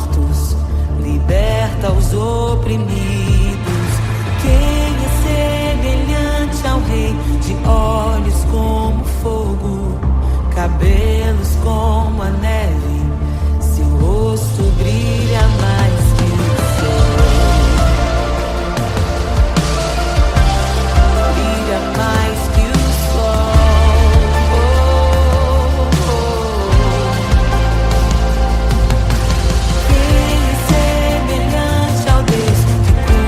mortos, liberta os oprimidos. Quem é semelhante ao Rei, de olhos como fogo, cabelos como a neve, seu rosto brilha mais que o sol. Brilha mais que o sol. Quem é semelhante ao Deus que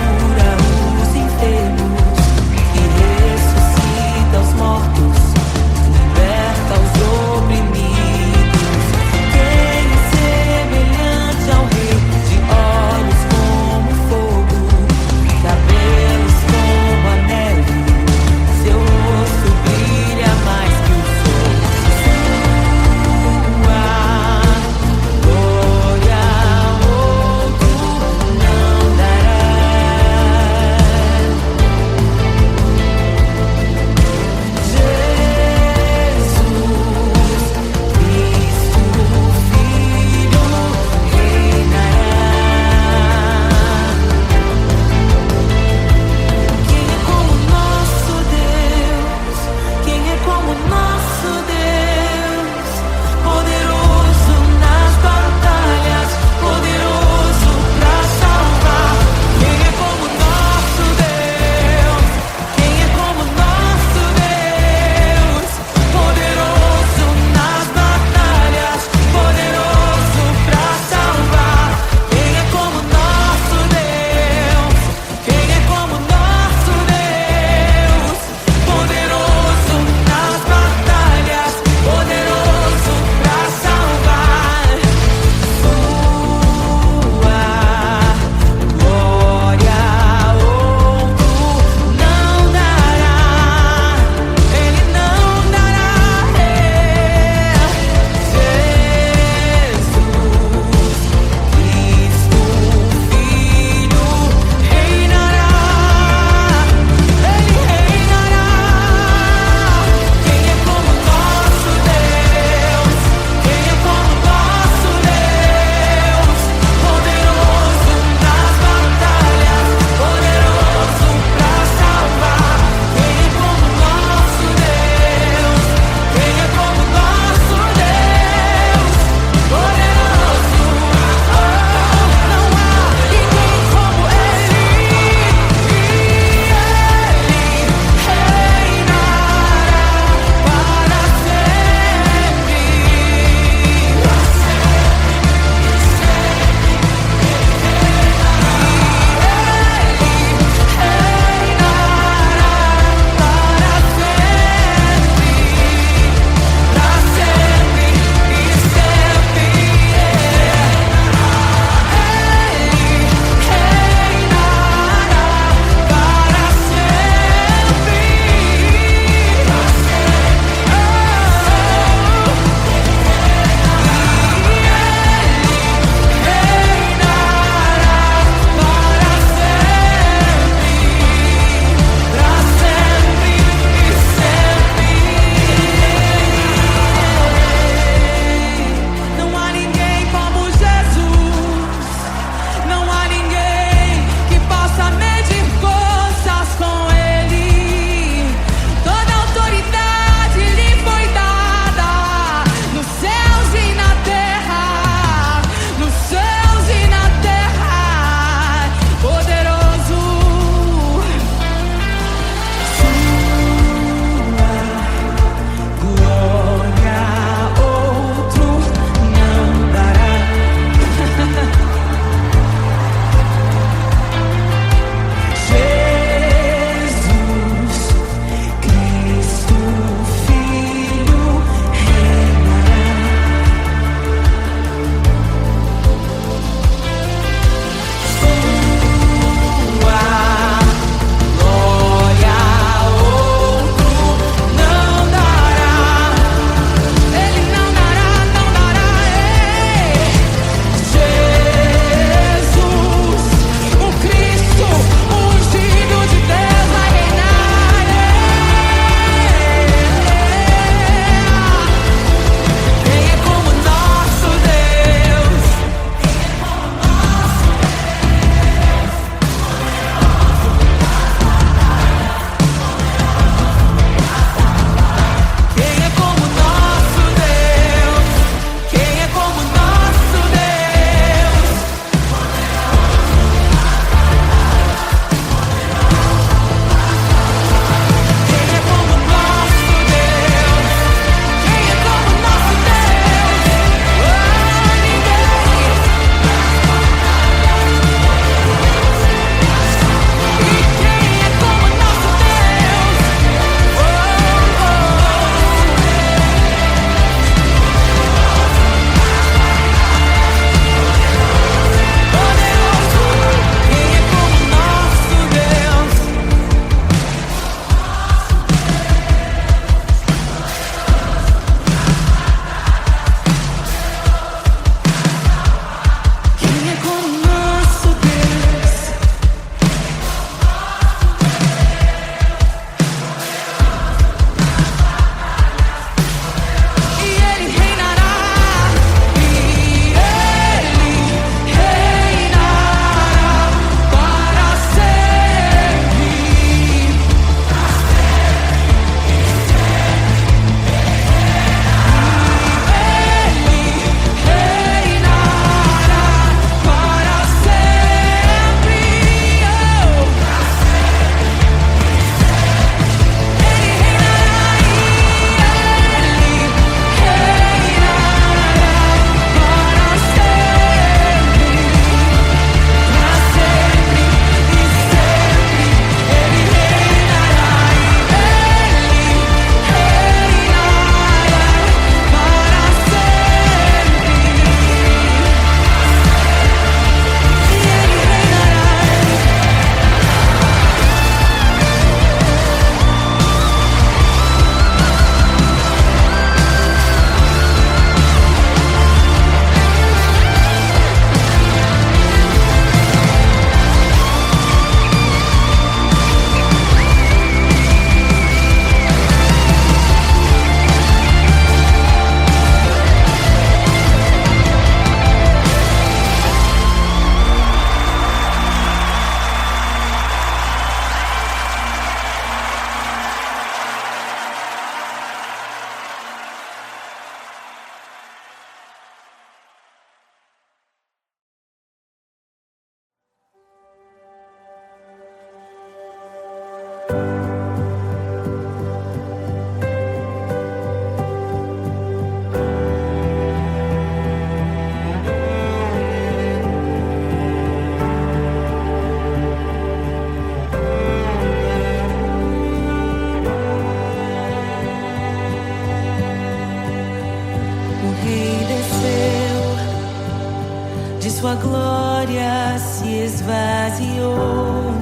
glória se esvaziou,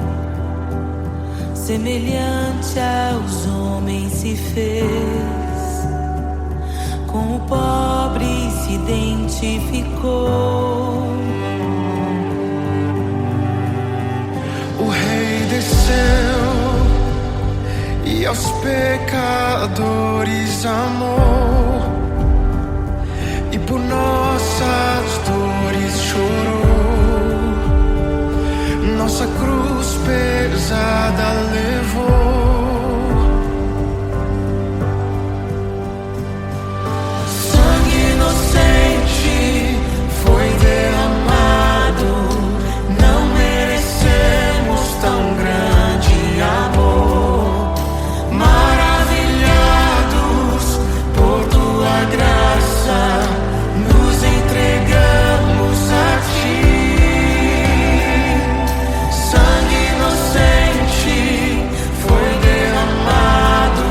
semelhante aos homens se fez, com o pobre se identificou. O Rei desceu e aos pecadores amou, e por nossas dores chorou, nossa cruz pesada levou. Sangue inocente foi derramado, não merecemos tão grande amor. Maravilhados por tua graça, nos entregamos a ti. Sangue inocente foi derramado,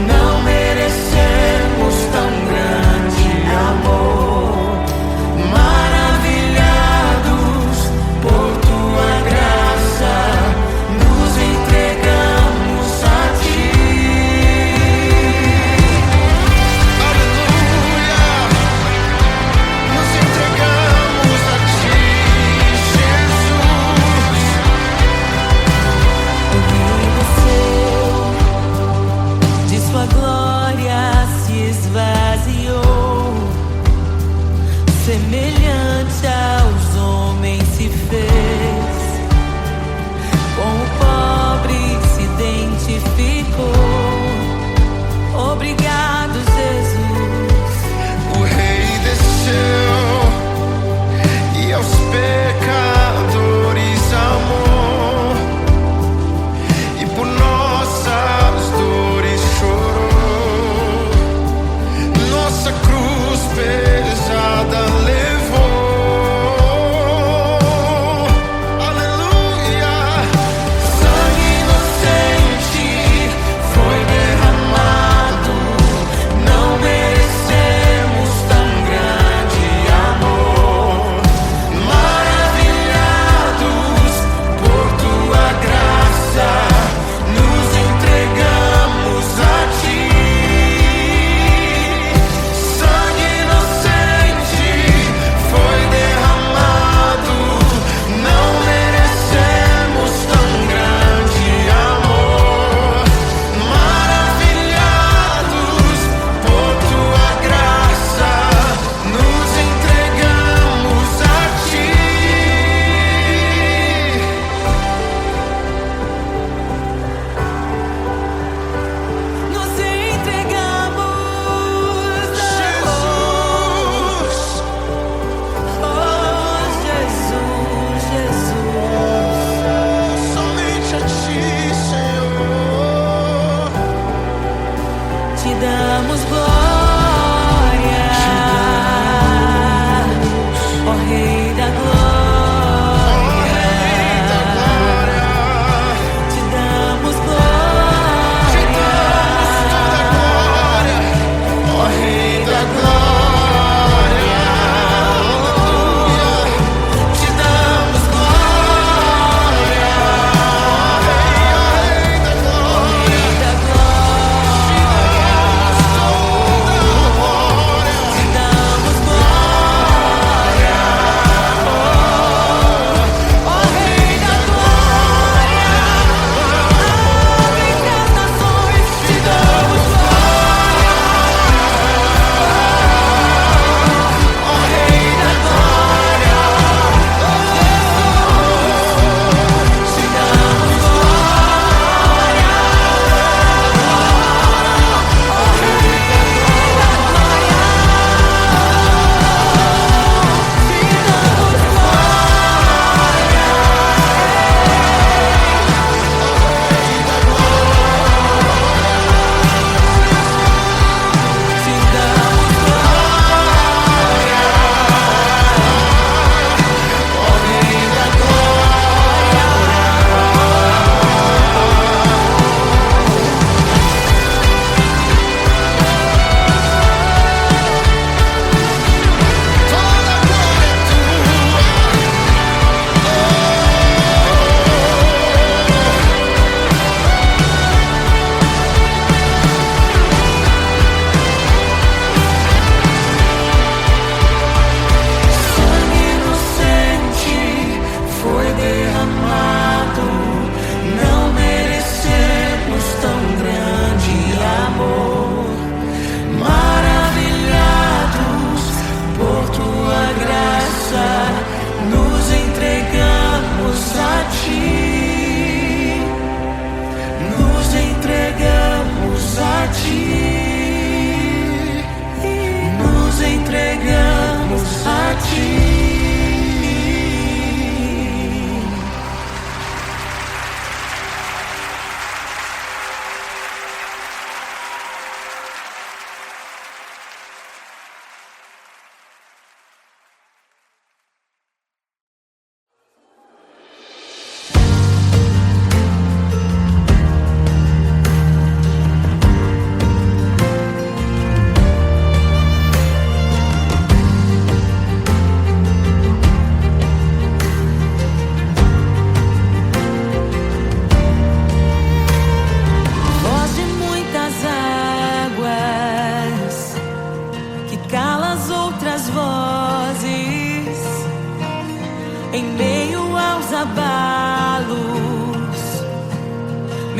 não merecemos tão grande amor. Maravilhados por tua graça, nos entregamos a ti. Aleluia! Nos entregamos a ti, Jesus. O Rei desceu, de sua glória se esvaziou, semelhante aos homens se fez, com o pobre se identificou. Obrigado, Jesus. O Rei desceu e aos pecadores amou, e por nossas dores chorou, nossa cruz pesada levou.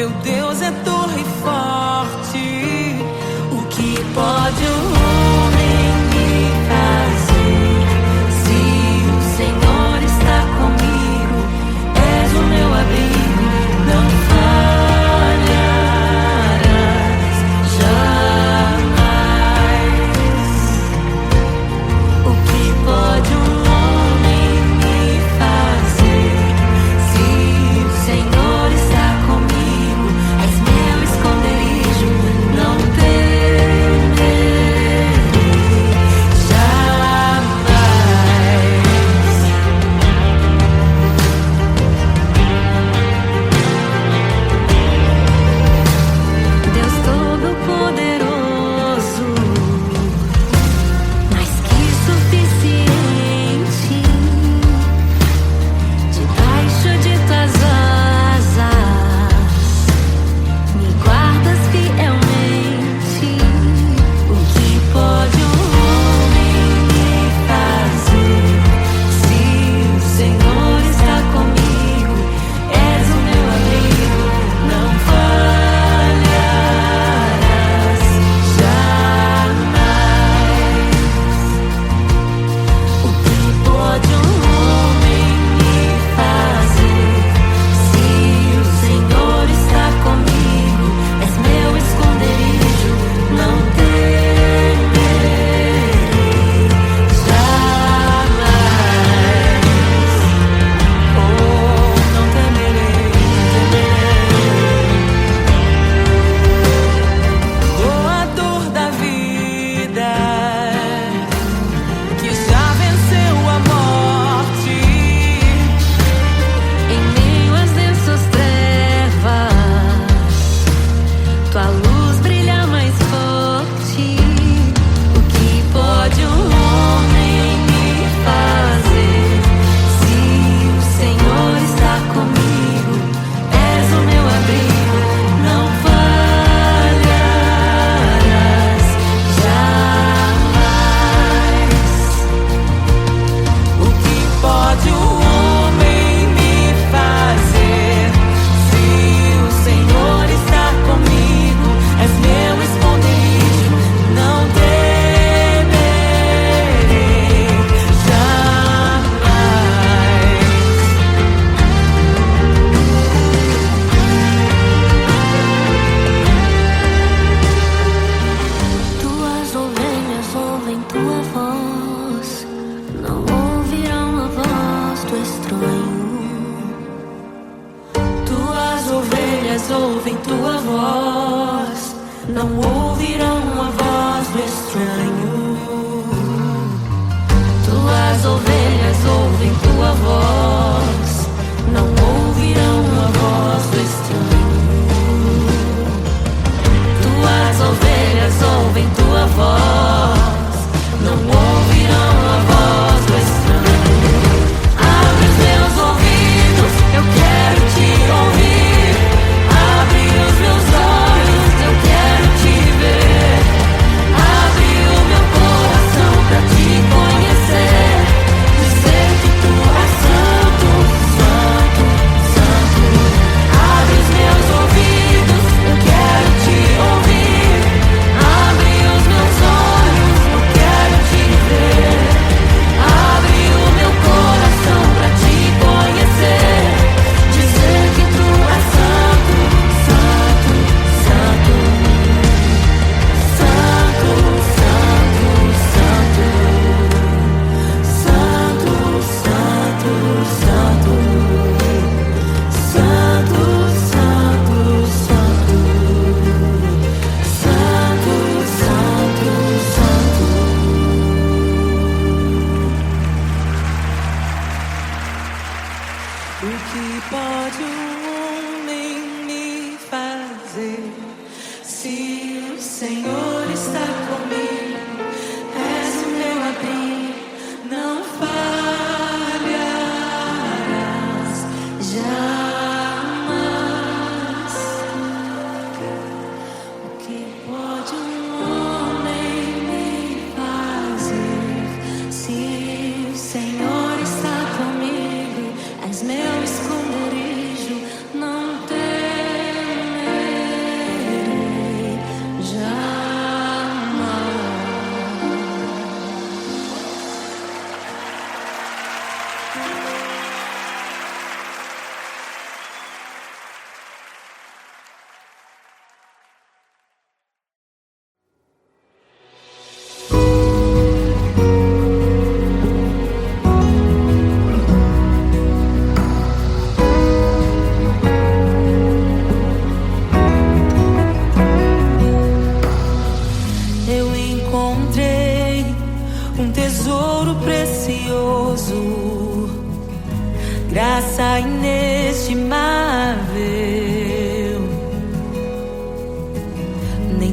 Meu Deus é torre forte. O que pode o homem me fazer? Se o Senhor está comigo, és o meu abrigo, não falharás jamais. O que pode um homem me fazer? Se o Senhor está comigo, és meu esconderijo, não temerei jamais. Deus Todo-Poderoso, mais que suficiente, debaixo de tuas asas me guardas fielmente. O que pode um homem me fazer? Se o Senhor está comigo, és o meu abrigo, não falharás jamais. O que pode um homem me fazer? Se o Senhor está comigo, és meu esconderijo, não temerei jamais. Oh, não temerei, doador da vida, que já venceu a morte. Em meio às densas trevas, tua luz brilha mais forte. O que pode um homem me fazer? Se o Senhor está comigo, és o meu abrigo, não falharás jamais. O que pode um homem me fazer? Se o Senhor está comigo, és meu esconderijo, não temerei jamais. Tuas ovelhas ouvem tua voz, não ouvirão a voz do estranho. Tuas ovelhas ouvem tua voz, não ouvirão a voz do estranho. Tuas ovelhas ouvem tua voz, não ouvirão a voz do estranho. Tuas ovelhas ouvem tua voz, não ouvirão a voz do estranho. Abre os meus ouvidos, eu quero te ouvir. Abre os meus olhos, eu quero te ver. Abre o meu coração pra te conhecer. Dizer que tu és santo, santo, santo. Abre os meus ouvidos, eu quero te ouvir. Abre os meus olhos, eu quero te ver. Abre o meu coração pra te conhecer. Dizer que tu és santo, santo, santo. Santo, santo, santo. Santo, santo, santo. Santo, santo, santo. Santo, santo, santo. O que pode um homem me fazer? Se o Senhor está comigo, és o meu abrigo, não falharás jamais. O que pode um homem me fazer? Se o Senhor está comigo, és meu esconderijo, não temerei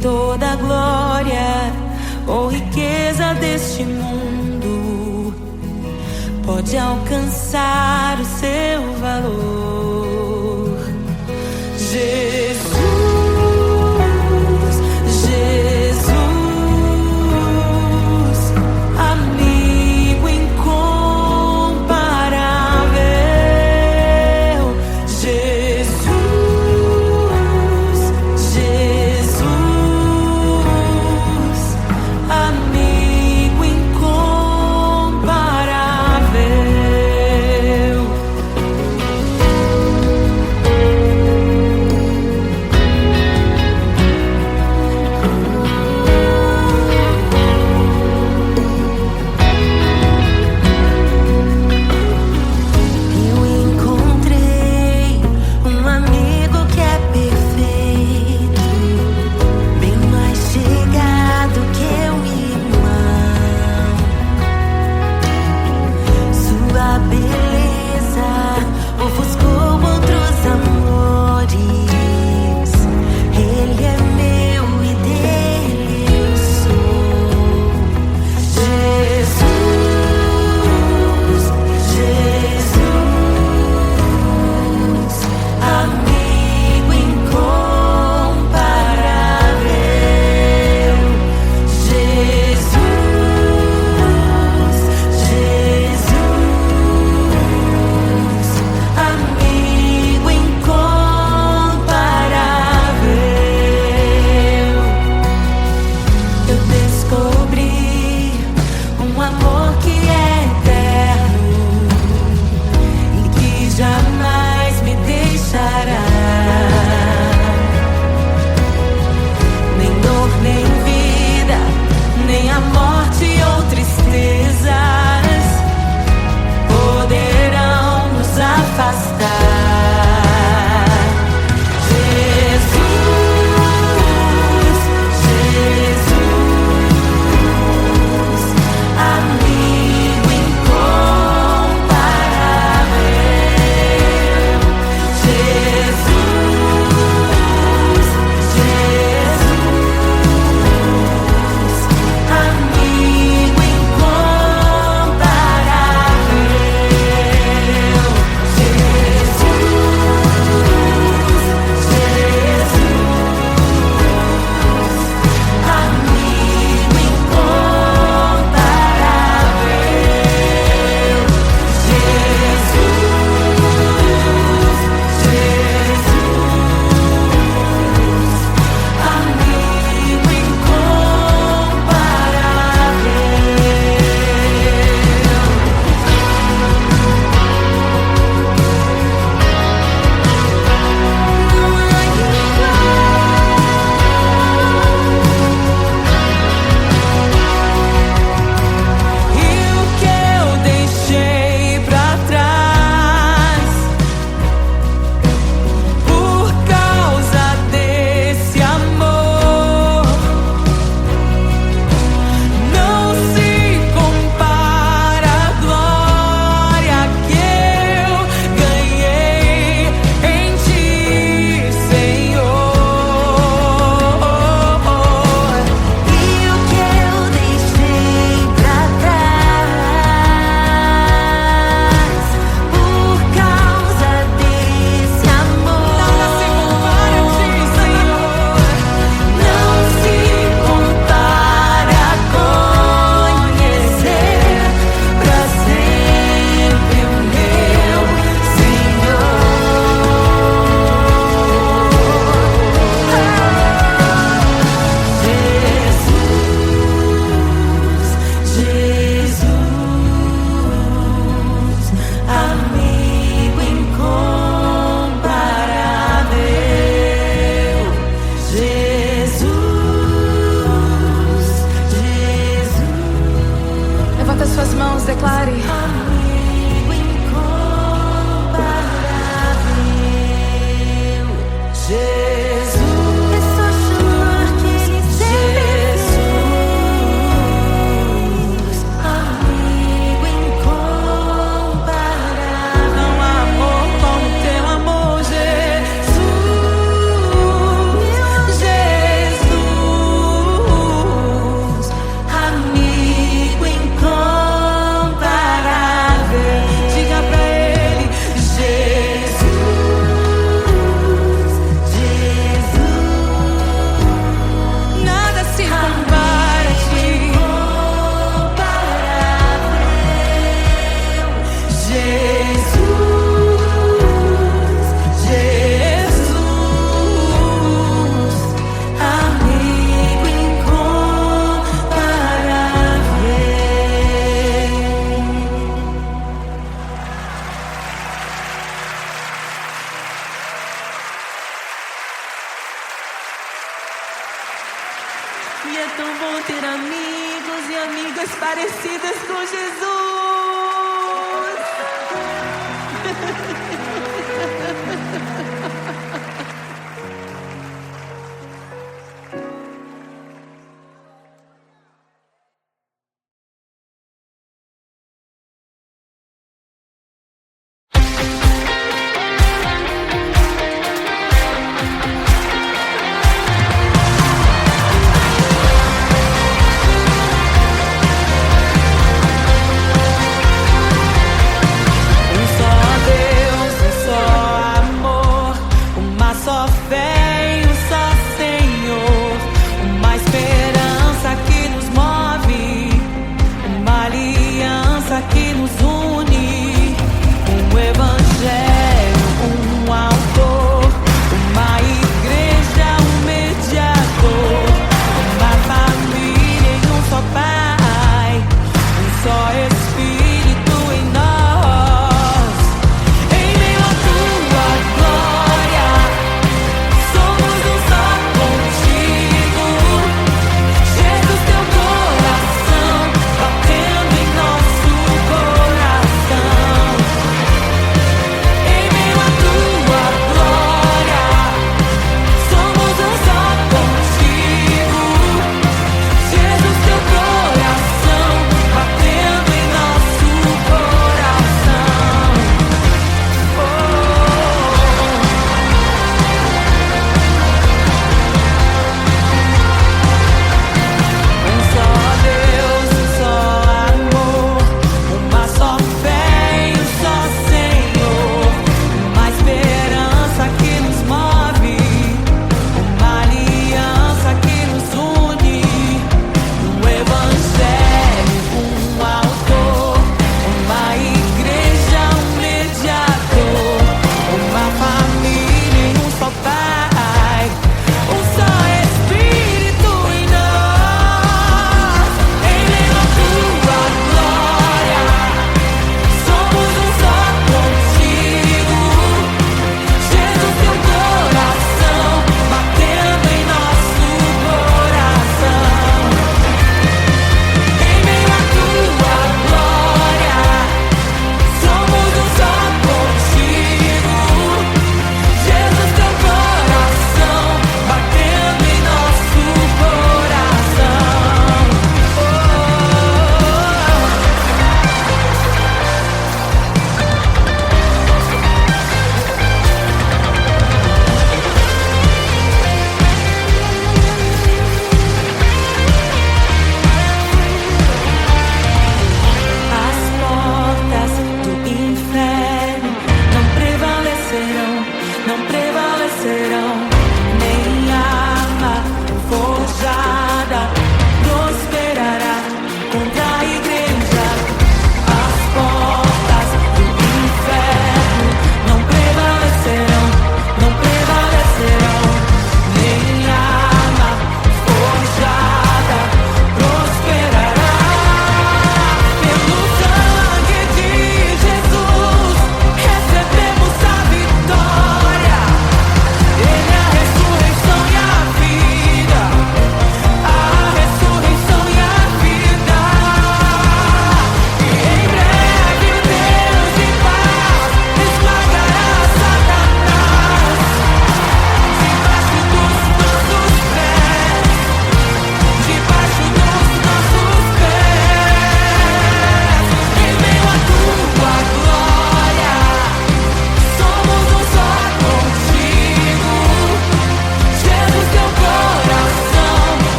toda a glória ou riqueza deste mundo pode alcançar o seu valor. Jesus, Jesus, amigo incomparável. Jesus, Jesus, amigo incomparável. E é tão bom ter amigos e amigas parecidas com Jesus.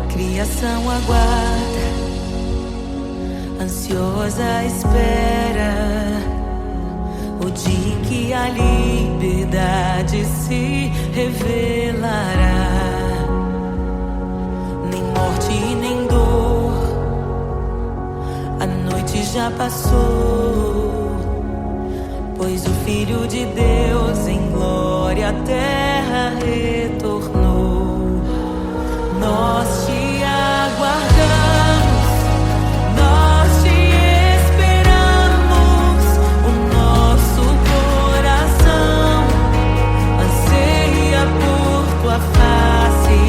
Criação aguarda, ansiosa espera o dia em que a liberdade se revelará. Nem morte nem dor, a noite já passou, pois o Filho de Deus em glória à terra retornou. Nós te aguardamos, nós te esperamos. O nosso coração anseia por tua face,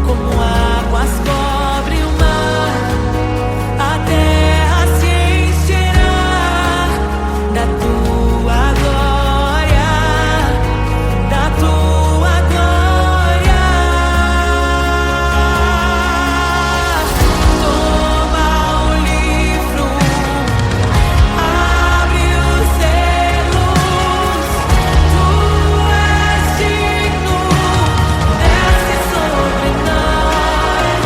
como águas cobrem o mar. A terra se encherá da tua glória, da tua glória. Toma o livro, abre os selos. Tu és digno, desce sobre nós.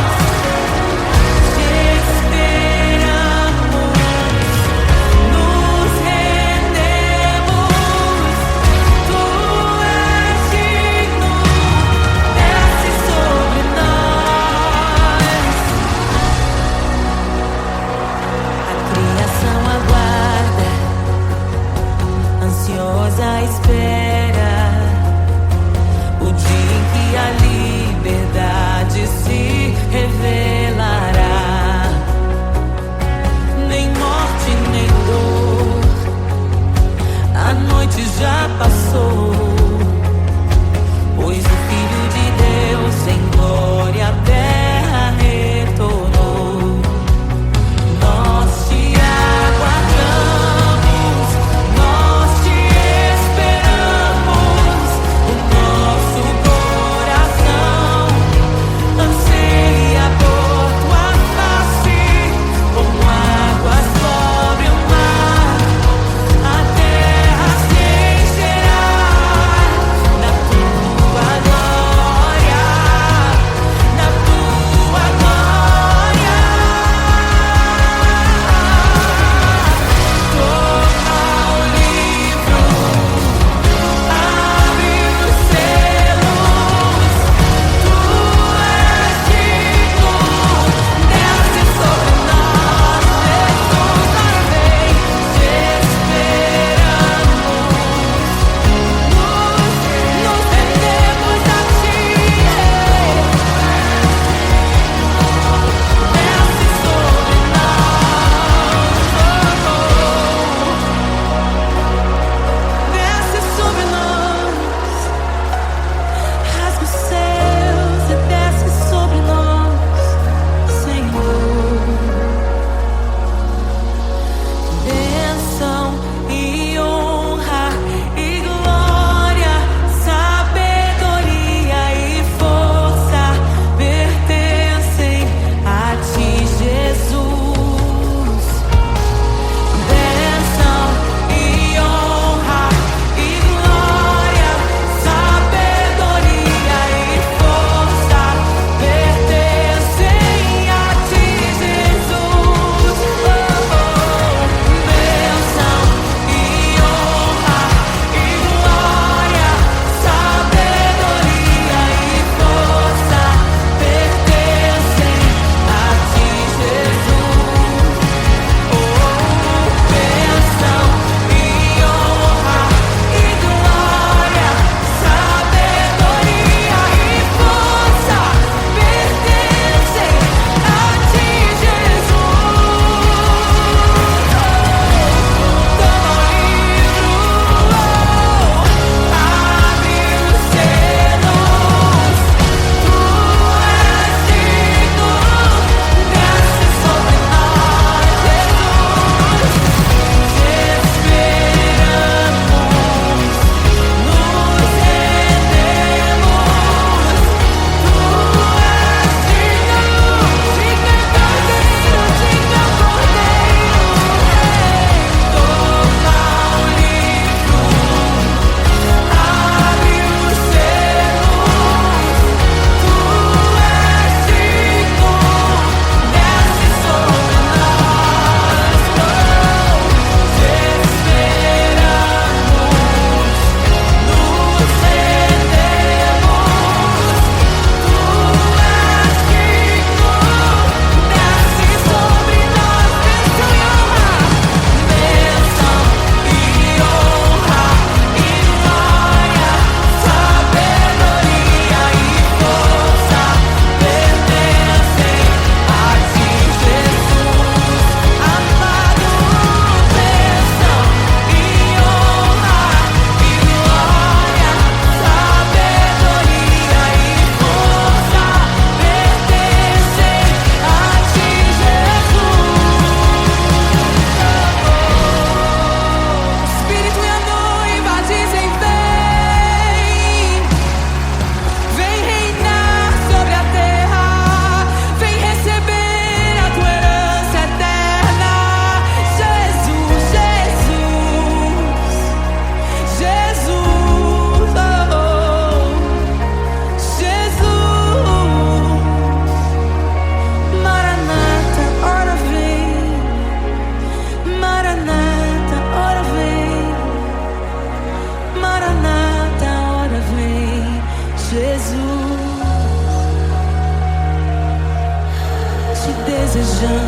desejamos.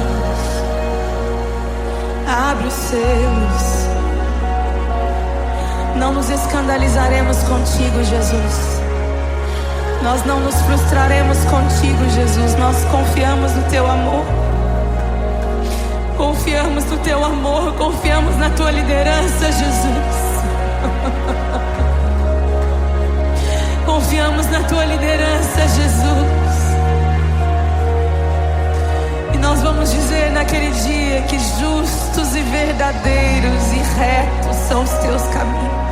Abre os seus. Não nos escandalizaremos contigo, Jesus. Nós não nos frustraremos contigo, Jesus. Nós confiamos no teu amor. Confiamos no teu amor. Confiamos na tua liderança, Jesus. Confiamos na tua liderança, Jesus. E nós vamos dizer naquele dia que justos e verdadeiros e retos são os teus caminhos.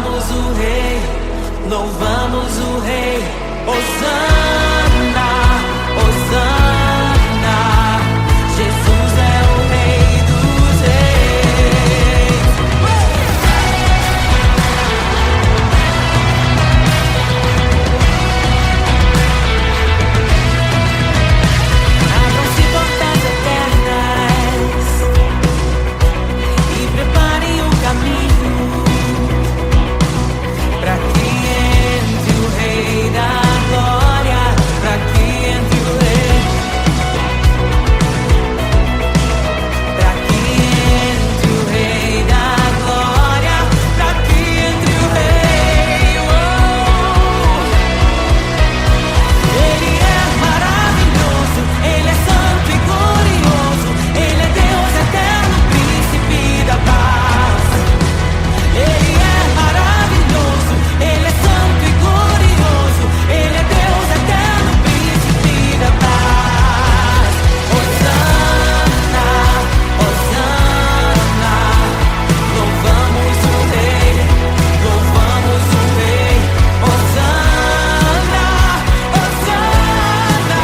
Louvamos o Rei, louvamos o Rei. Hosana, Hosana. Jesus é o Rei dos Reis. Abram-se portas eternas e preparem o caminho para que entre o Rei da Glória, para que entre o Rei, para que entre o Rei da Glória, para que entre o Rei. Ele é maravilhoso, Ele é santo e glorioso, Ele é Deus eterno, príncipe da paz. Ele é maravilhoso, Ele é santo e glorioso, Ele é Deus eterno, príncipe da paz. Hosana, Hosana. Louvamos o Rei, louvamos o Rei. Hosana, Hosana.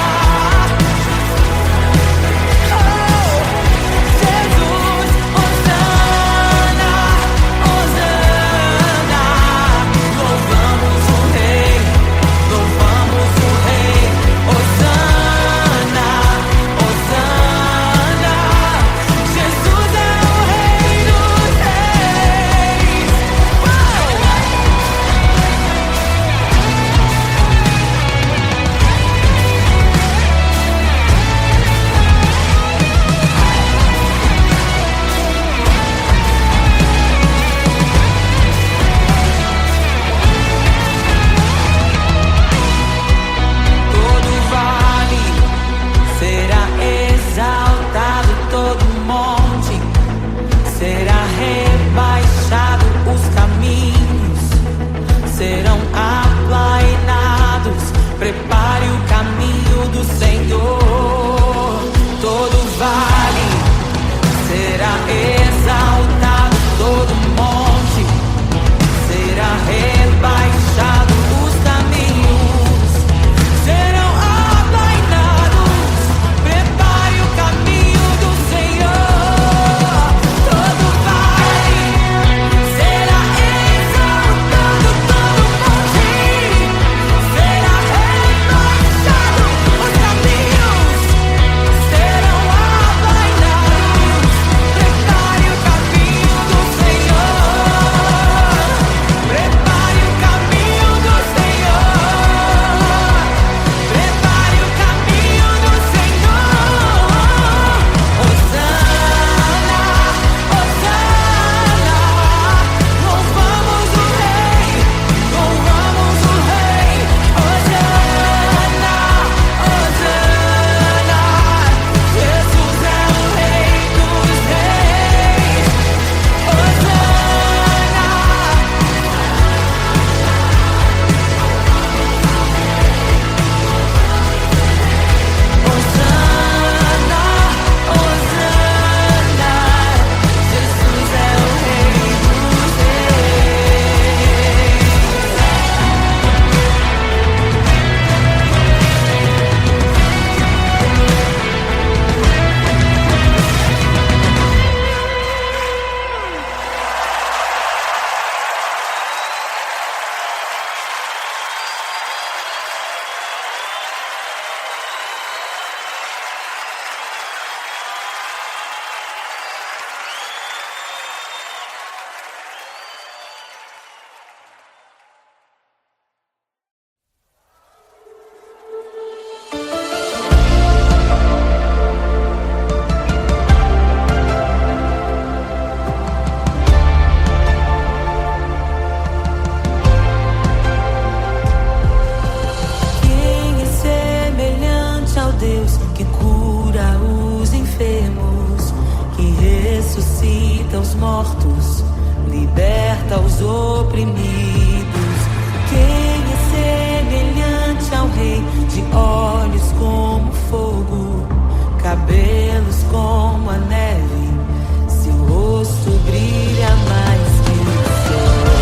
Jesus, Hosana, Hosana. Louvamos o Rei, louvamos o Rei. Hosana, Hosana. Jesus é o Rei dos Reis. Todo vale será exaltado, todo monte será rebaixado, os caminhos serão aplainados. Prepare o caminho do Senhor. Todo vale será exaltado, todo monte será rebaixado, os caminhos serão aplainados. Prepare o caminho do Senhor. Todo vale será exaltado, todo monte será rebaixado, os caminhos serão aplainados. Prepare o caminho do Senhor. Prepare o caminho do Senhor. Prepare o caminho do Senhor. Hosana, Hosana. Louvamos o Rei, louvamos o Rei. Hosana, Hosana. Jesus é o Rei dos Reis. Hosana. Hosana, Hosana. Jesus é o Rei dos Reis. Quem é semelhante ao Deus que cura os enfermos, que ressuscita os mortos, liberta os oprimidos? Quem é semelhante ao Rei, de olhos como fogo, cabelos como a neve, seu rosto brilha mais que o sol?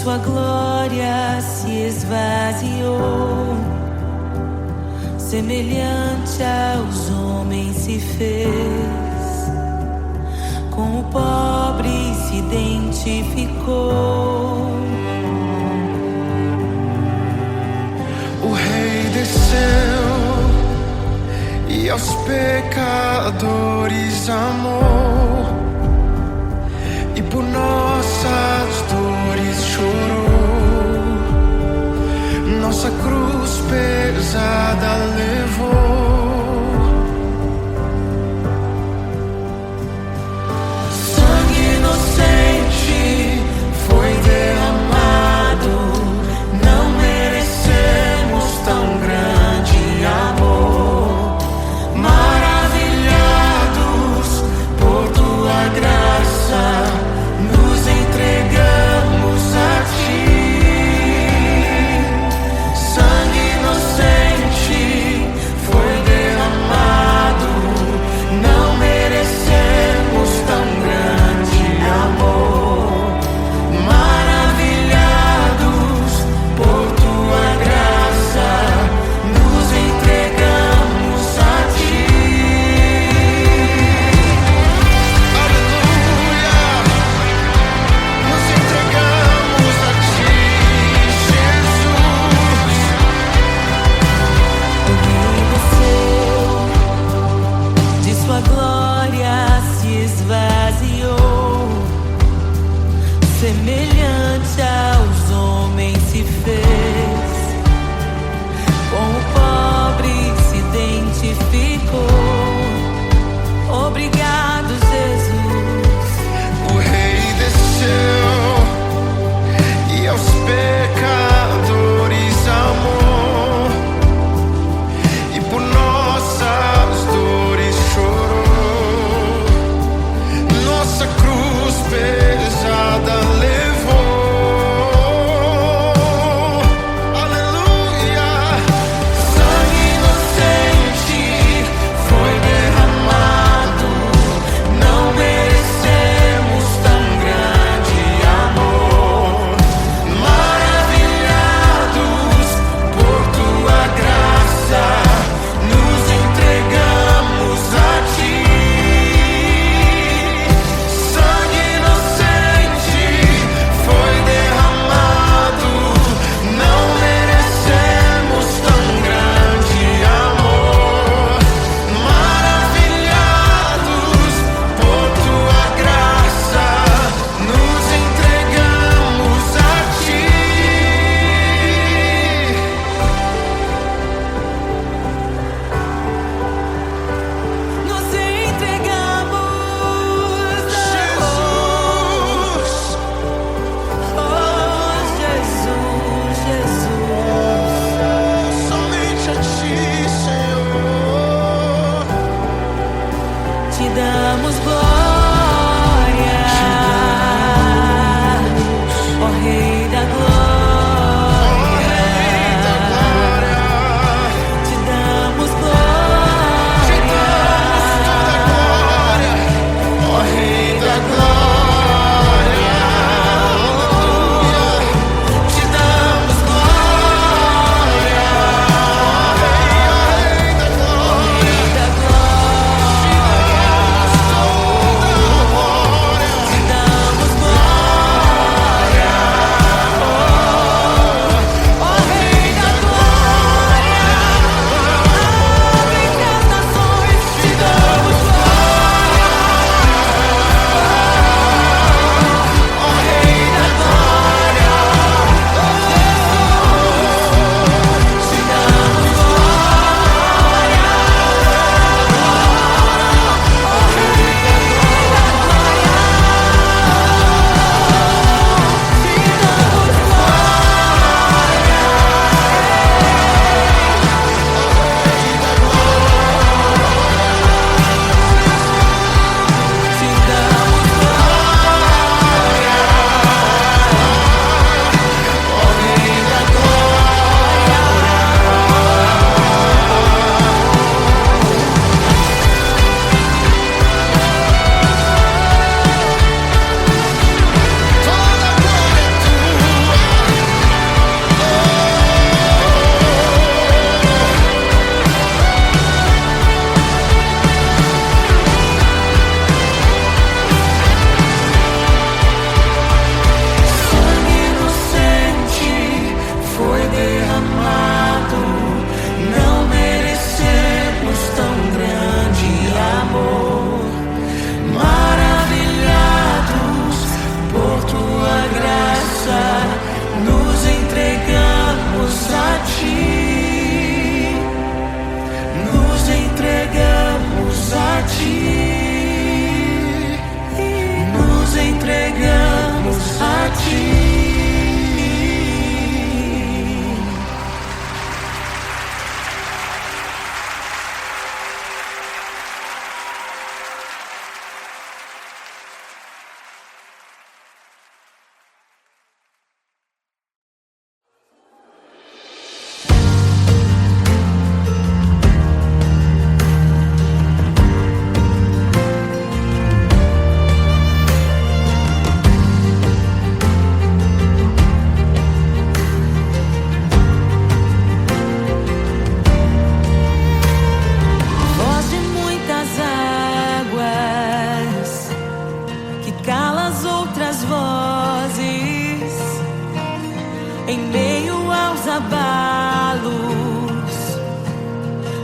sua glória se esvaziou, semelhante aos homens se fez, com o pobre se identificou. O Rei desceu e aos pecadores amou, e por nossas dores chorou, nossa cruz pesada levou. Sangue inocente foi derramado, não merecemos tão grande amor. Maravilhados por tua graça, nos entregamos a ti. Sangue inocente foi derramado, não merecemos tão grande amor. Maravilhados por tua graça,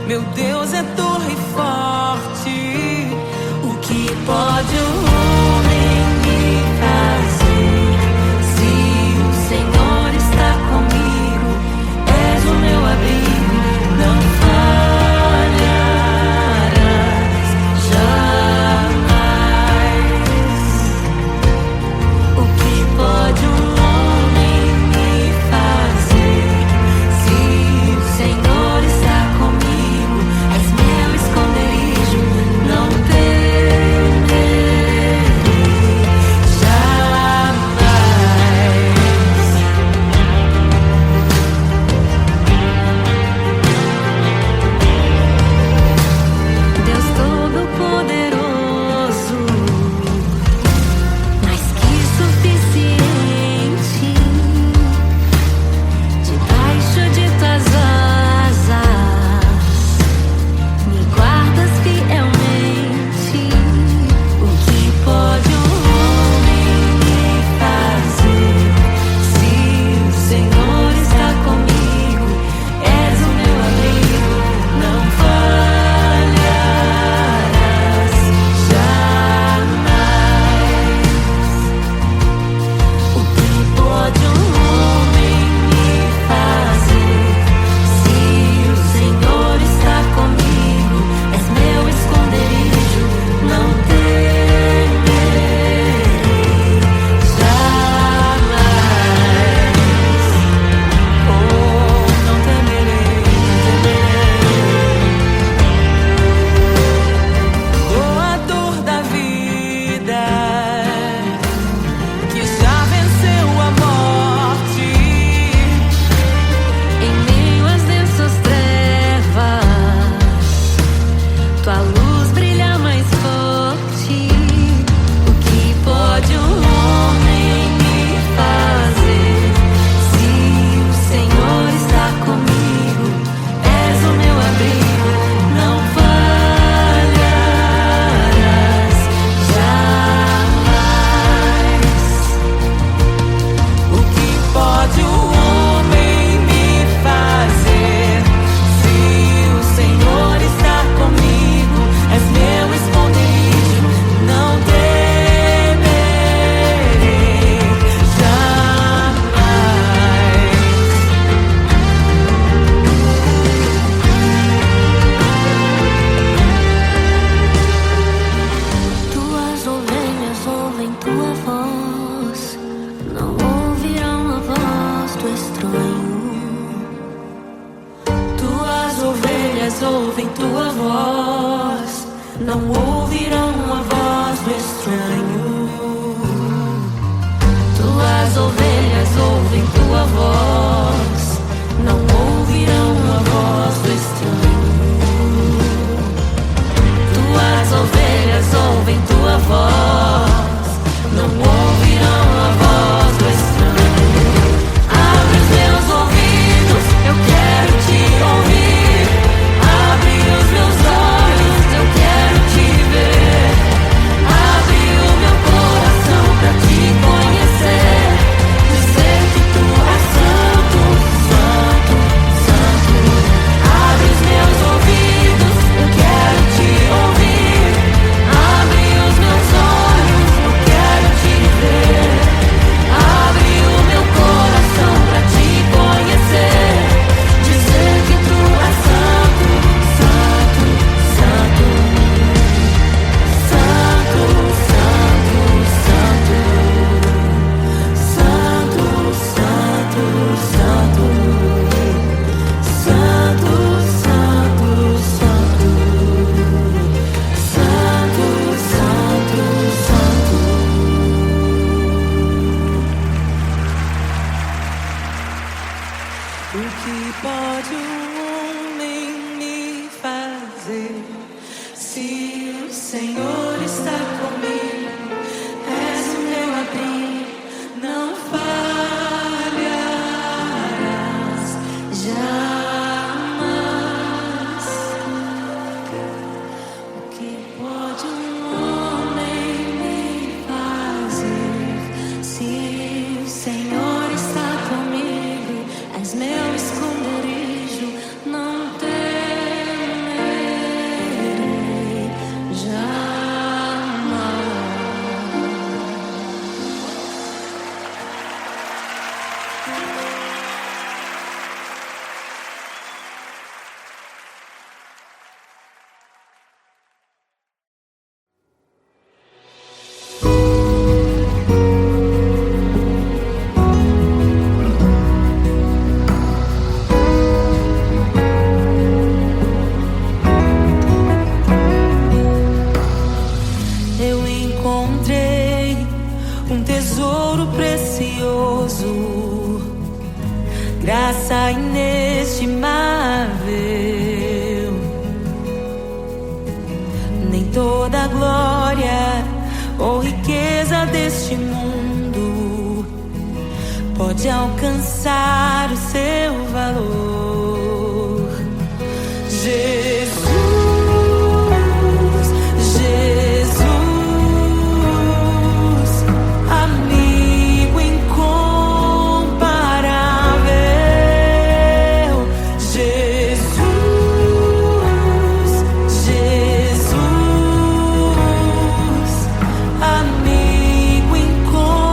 Meu Deus é torre forte. O que pode o homem me fazer? Se o Senhor está comigo, és o meu abrigo, não falharás jamais. O que pode um homem me fazer? Se o Senhor está comigo, és meu esconderijo, não temerei jamais. Deus Todo-Poderoso, mais que suficiente, debaixo de tuas asas me guardas fielmente. O que pode um homem me fazer? Se o Senhor está comigo, és o meu abrigo, não falharás jamais. O que pode um homem me fazer? Se o Senhor está comigo, és meu esconderijo, não temerei jamais. Oh, não temerei, doador da vida, que já venceu a morte. Em meio às densas trevas, tua luz brilha mais forte. O que pode um homem me fazer? Se o Senhor está comigo, és o meu abrigo, não falharás jamais. O que pode o homem me fazer? Se o Senhor está comigo, és meu esconderijo, não temerei jamais. Tuas ovelhas ouvem tua voz, não ouvirão a voz do estranho. Tuas ovelhas ouvem tua voz, não ouvirão a voz do estranho. Tuas ovelhas ouvem tua voz, não ouvirão a voz do estranho. Tuas ovelhas ouvem tua voz, não ouvirão a voz do estranho. Abre os meus ouvidos, eu quero te ouvir. Abre os meus olhos, eu quero te ver. Abre o meu coração pra te conhecer, dizer que tu és santo. força inestimável, nem toda a glória ou riqueza deste mundo pode alcançar o seu valor. Jesus, Jesus, amigo incomparável. Jesus, Jesus, amigo incomparável.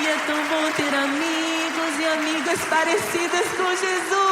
é tão bom ter amigos e amigas parecidas com Jesus.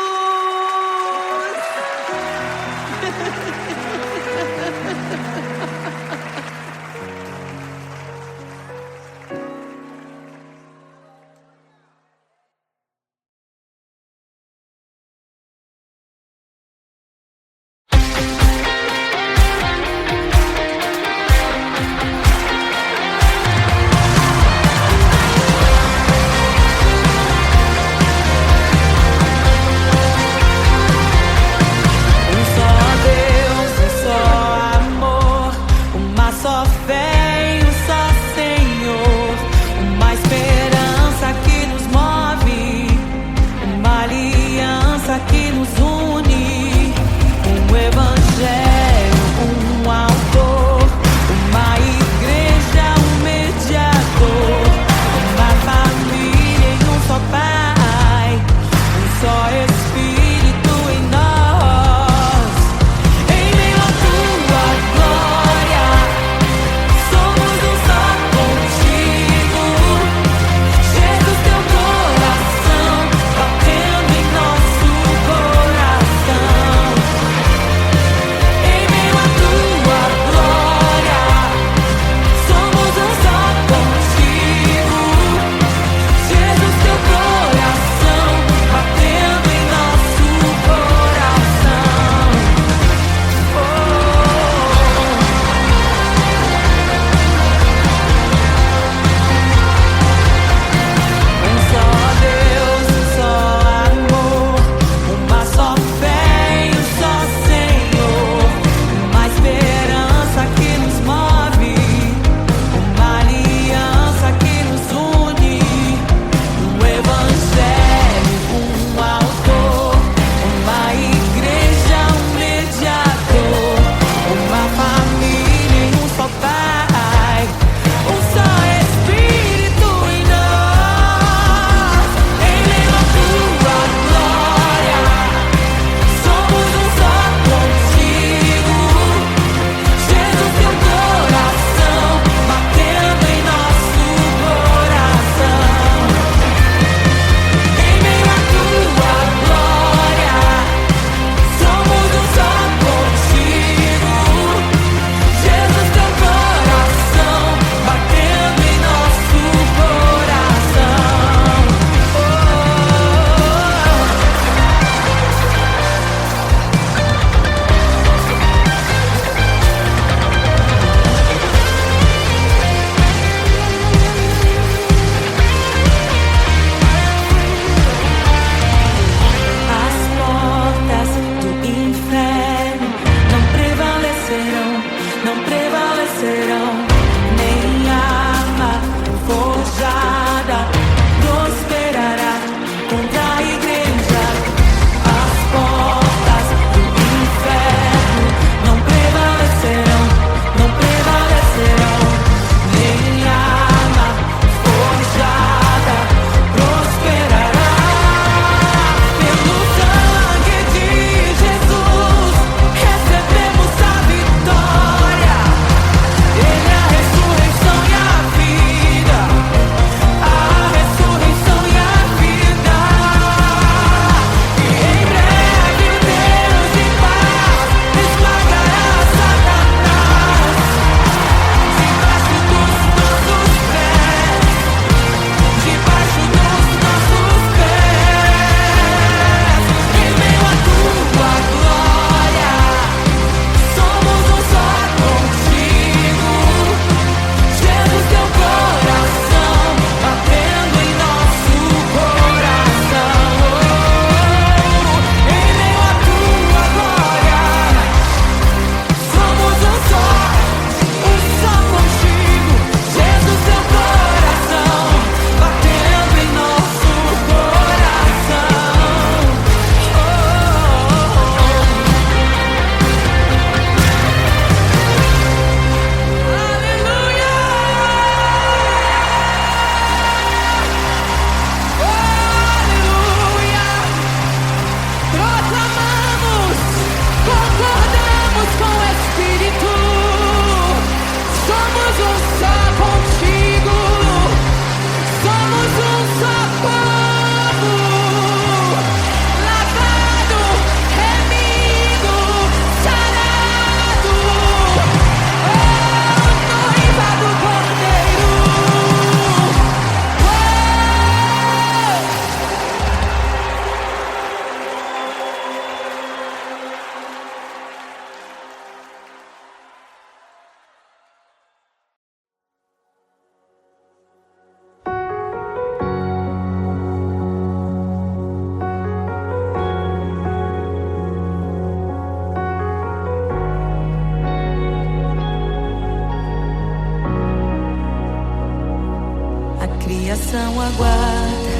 criação aguarda,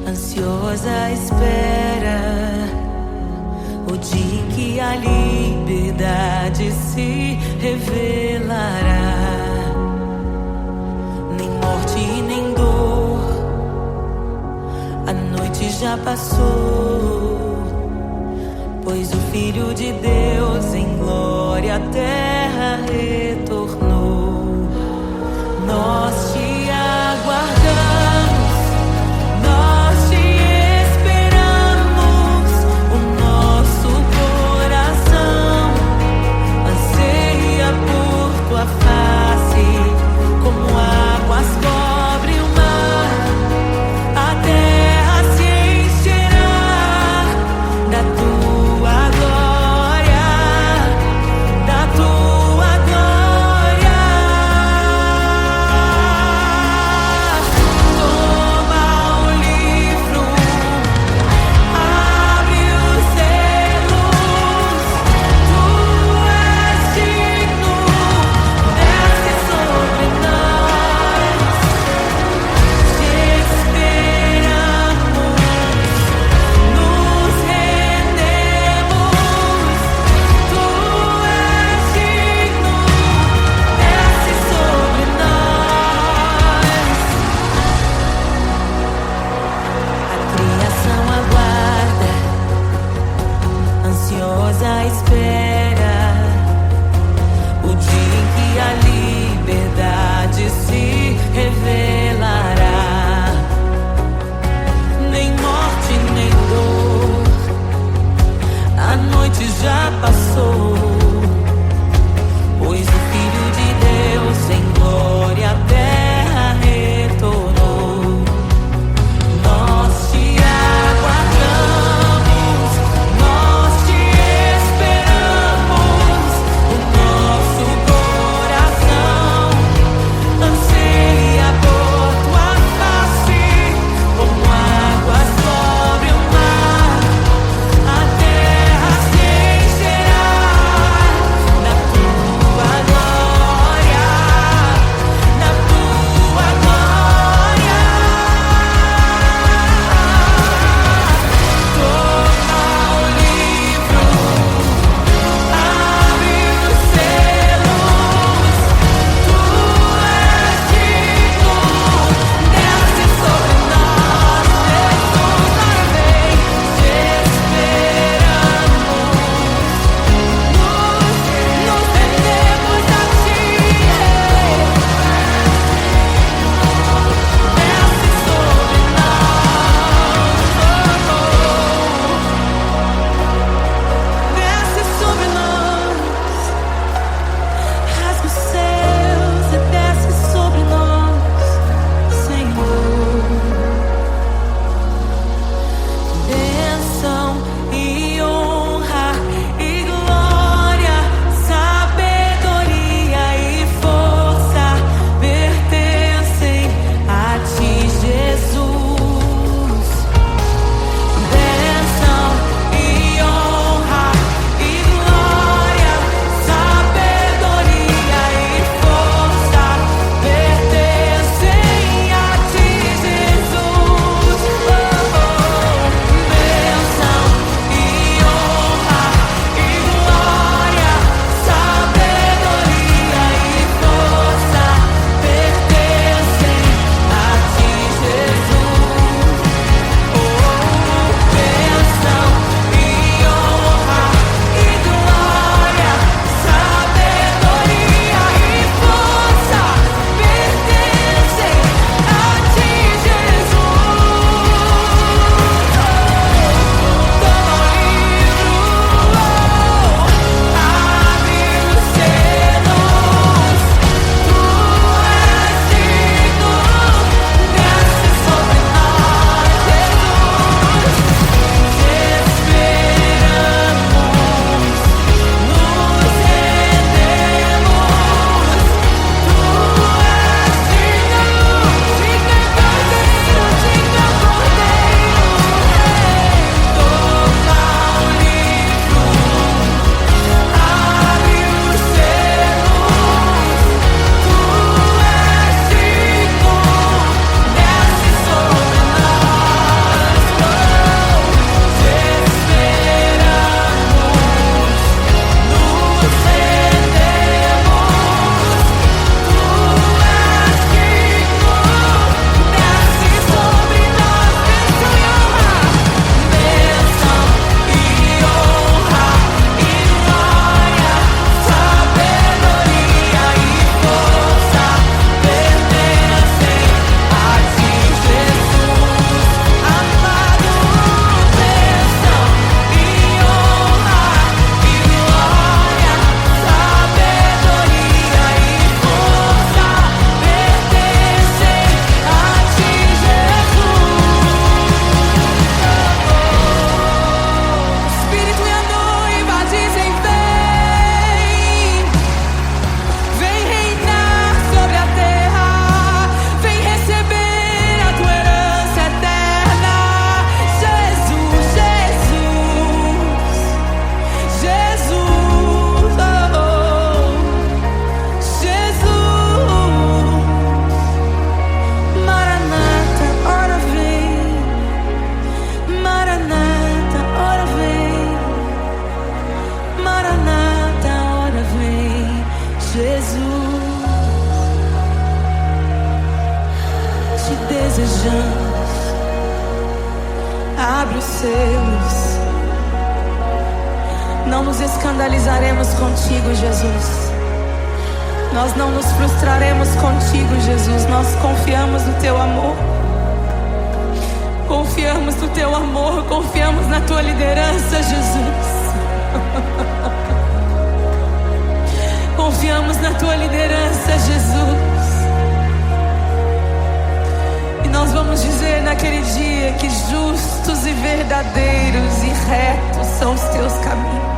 ansiosa espera o dia em que a liberdade se revelará. Nem morte e nem dor, a noite já passou, pois o Filho de Deus em glória à terra retornou. Nós te aguardamos, nós te esperamos. O nosso coração anseia por tua face, como águas cobre o mar. A terra se encherá da tua glória, da tua glória. Jesus, te desejamos. Abre os seus. Não nos escandalizaremos contigo, Jesus. Nós não nos frustraremos contigo, Jesus. Nós confiamos no teu amor. Confiamos no teu amor. Confiamos na tua liderança, Jesus. Confiamos na tua liderança, Jesus. E nós vamos dizer naquele dia que justos e verdadeiros e retos são os teus caminhos.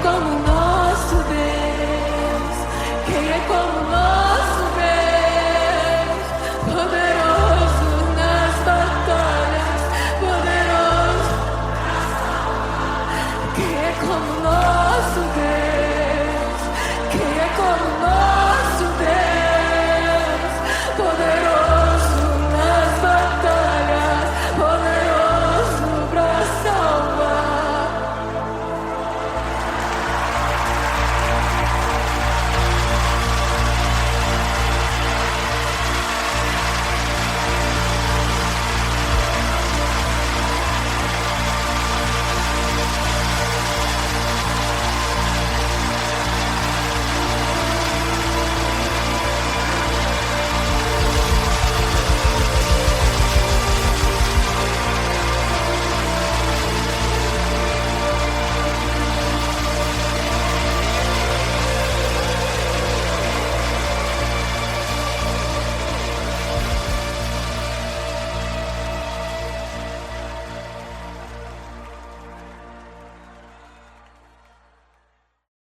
Como